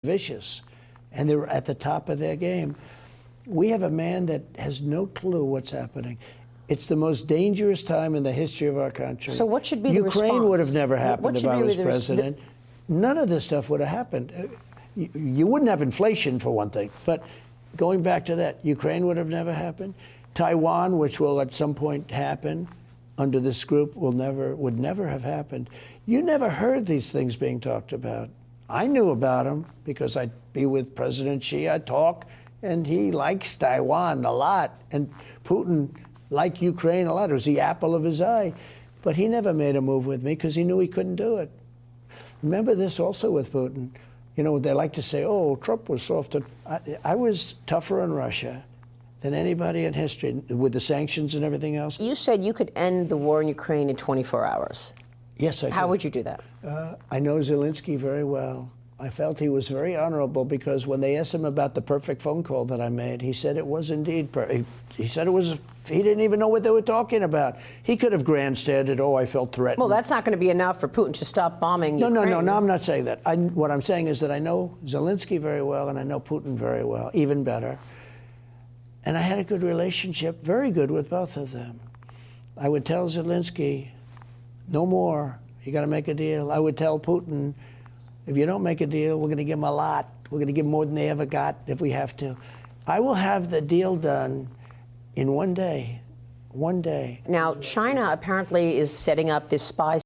vicious, and they're at the top of their game. We have a man that has no clue what's happening. It's the most dangerous time in the history of our country. So what should be the response? Ukraine would have never happened if I was president. None of this stuff would have happened. You wouldn't have inflation, for one thing. But going back to that, Ukraine would have never happened. Taiwan, which will at some point happen under this group, would never have happened. You never heard these things being talked about. I knew about them because I'd be with President Xi, I'd talk, and he likes Taiwan a lot. And Putin liked Ukraine a lot. It was the apple of his eye. But he never made a move with me because he knew he couldn't do it. Remember this also with Putin. You know, they like to say, oh, Trump was softer. I was tougher on Russia than anybody in history with the sanctions and everything else. You said you could end the war in Ukraine in 24 hours. Yes, I could. How would you do that? I know Zelensky very well. I felt he was very honorable because when they asked him about the perfect phone call that I made, he said it was indeed perfect. He said it was, he didn't even know what they were talking about. He could have grandstanded, oh, I felt threatened. Well, that's not going to be enough for Putin to stop bombing Ukraine. No, I'm not saying that. What I'm saying is that I know Zelensky very well and I know Putin very well, even better. And I had a good relationship, very good with both of them. I would tell Zelensky, no more, you got to make a deal. I would tell Putin, if you don't make a deal, we're going to give them a lot. We're going to give them more than they ever got if we have to. I will have the deal done in one day. One day. Now, China apparently is setting up this spy